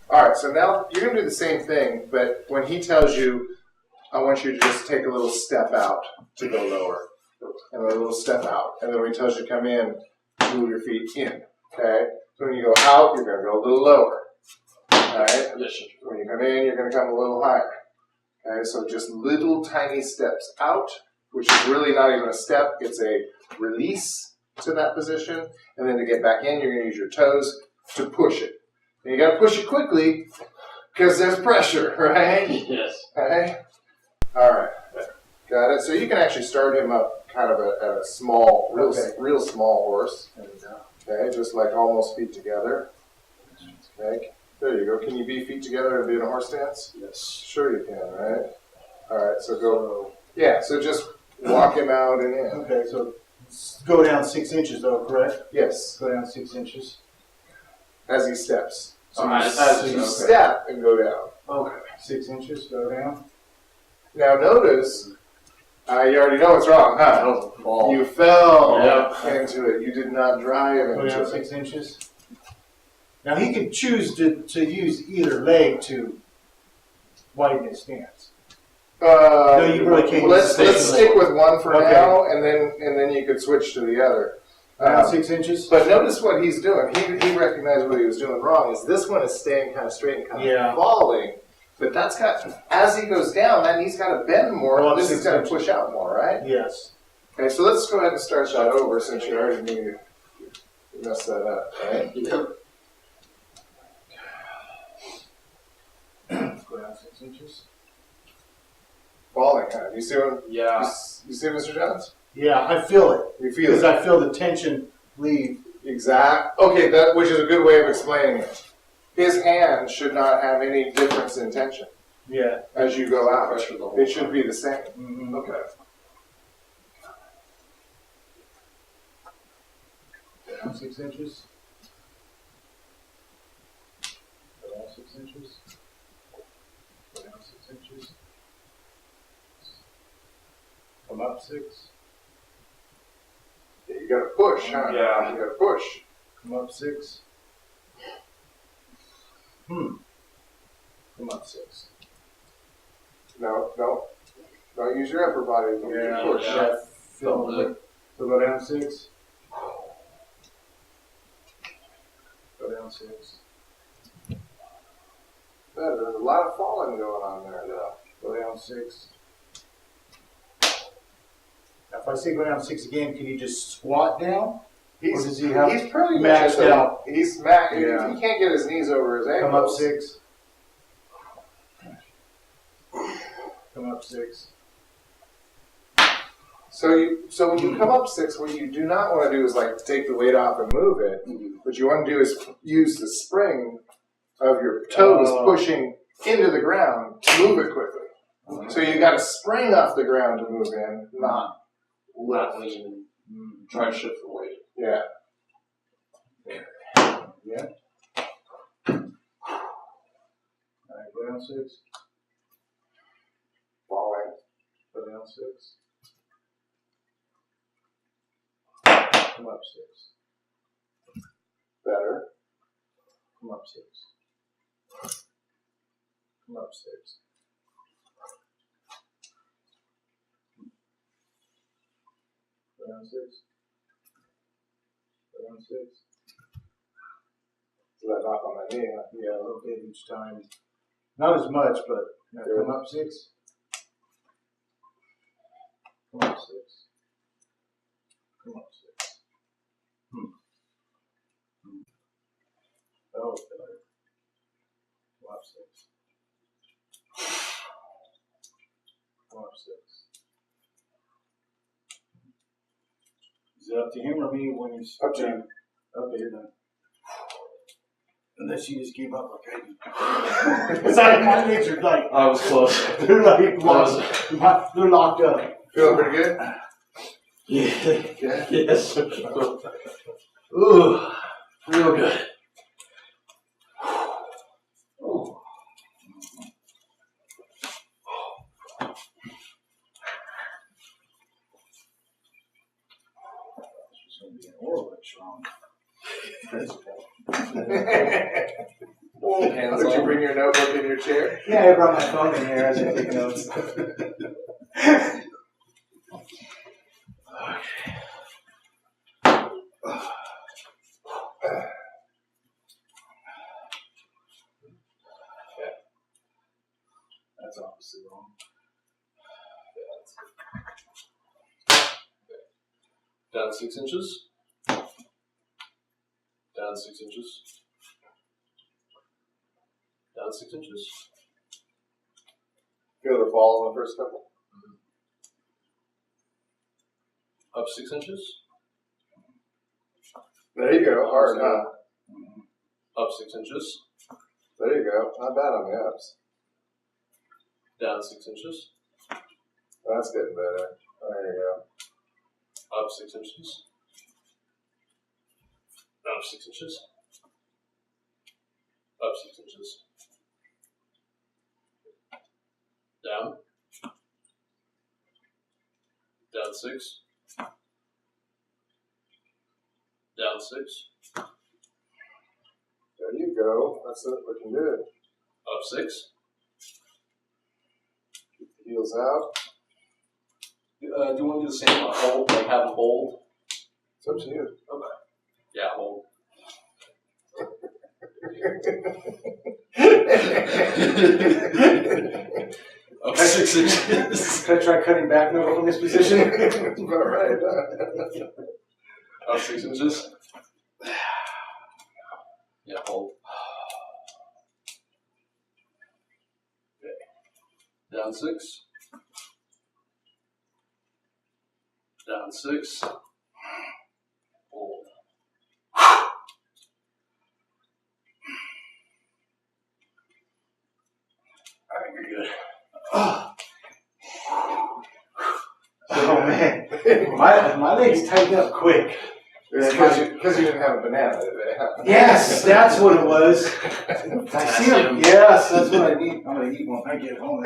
All right, so now you're going to do the same thing, but when he tells you, I want you to just take a little step out to go lower, and a little step out. And then when he tells you to come in, move your feet in, okay? So when you go out, you're going to go a little lower, all right? When you come in, you're going to come a little higher, okay? So just little tiny steps out, which is really not even a step. It's a release to that position. And then to get back in, you're going to use your toes to push it. And you got to push it quickly because there's pressure, right? Yes. Okay. All right. Got it. So you can actually start him up kind of at a small, real small horse. Okay, just like almost feet together. Okay. There you go. Can you be feet together and be in a horse stance? Yes. Sure you can, right? All right. So go. Yeah. So just walk him out and in. Okay. So go down 6 inches, though, correct? Yes. Go down 6 inches. As he steps. So you okay. step and go down. Okay. 6 inches, go down. Now notice, you already know what's wrong, huh? That was a fall. You fell Yep. into it. You did not drive Go into down it. 6 inches. Now he could choose to use either leg to widen his stance. No, you really can't. Let's stick with one for Okay. now, and then you could switch to the other. Down 6 inches. But notice what he's doing. He recognized what he was doing wrong. Is this one is staying kind of straight and kind of falling, but that's got as he goes down, that knee's got to bend more. Well, This has 6 got to inches. push out more, right? Yes. Okay, so let's go ahead and start that over since you already knew you messed that up, right? Yep. Go down 6 inches. Falling, huh? You see what? Yeah. You see, Mr. Jones? Yeah, I feel it. You feel Because it. I feel the tension leave. Exact. Okay, which is a good way of explaining it. His hand should not have any difference in tension Yeah. as you go out. Pressure the whole It should be the same. Mm-hmm. Okay. Down 6 inches. Go down 6 inches. Go down 6 inches. Come up 6. Yeah, you got to push, huh? Yeah. You got to push. Come up 6. Come up 6. No, don't use your upper body. Don't push. yeah. Feel it. So go down 6. Go down 6. There's a lot of falling going on there. Go down 6. Now, if I say go down 6 again, can he just squat down? Or does he have He's pretty maxed much out? He's maxed. Yeah. He can't get his knees over his ankles. Come up 6. Come up 6. So when you come up 6, what you do not want to do is like take the weight off and move it. What you want to do is use the spring of your toes pushing into the ground to move it quickly. So you got to spring off the ground to move in, not Not lean. Try to shift the weight. yeah. Yeah. All right, go down 6. Falling. Go down 6. Come up 6. Better. Come up 6. Come up 6. Go down 6. Go down 6. So that knock on my knee. Huh? Yeah, a little bit each time. Not as much, but now come up 6. Come up 6. Come up 6. That was better. Come up 6. Come up 6. Is it up to him or me when he's Up to you. Okay, you're done. Unless you just give up like I do. Because my legs are like, I was close. they're like locked, they're locked up. Feeling pretty good? Yeah. Yeah. Yes. Ooh, real good. Ooh. It's going to be an oral strong. Oh. Hold hands Did you on. bring your notebook in your chair? Yeah, I brought my phone in here as I take notes. That's obviously wrong. Down 6 inches. Down 6 inches. Down 6 inches. Feel the fall on the first couple? Up 6 inches. There you go. Hard, huh? Up 6 inches. There you go. Not bad on the ups. Down 6 inches. That's getting better. There you go. Up 6 inches. Up 6 inches. Up 6 inches. Down. Down 6. Down 6. There you go. That's it. Looking good. Up 6. Keep the heels out. Do you want to do the same on hold? Like have them hold? It's up to you. Okay. Yeah, hold. Up 6 inches. Could I try cutting back now from this position? All right. Up 6 inches. Yeah, hold. Okay. Down 6. Down 6. Hold. Alright, you're good. Oh man, my legs tightened up quick. Because you didn't have a banana today, huh? Yes, that's what it was. I see them. Yes, that's what I need. I'm gonna eat one when I get home.